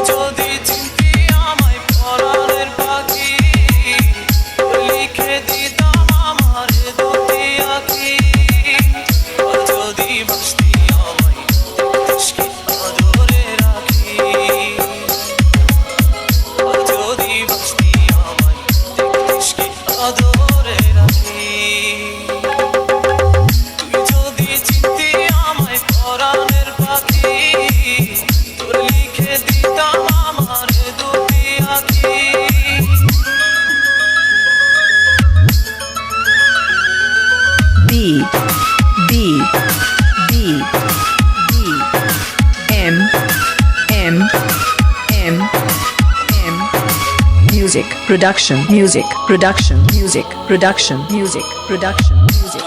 যদি চিনতি আমায় পরাণের পাখি, লিখে দিতাম আমার দুটি আঁখি। আর যদি বাসতি আমায় দেখতিস কি আদরে রাখি, আর যদি বাসতি আমায় দেখতিস কি আদরে রাখি। তুই যদি চিনতি আমায় পরাণের পাখি, তোর লিখে দিতাম আমার দুটি আঁখি। B B B B M M M M Music production, music production, music production, music production, music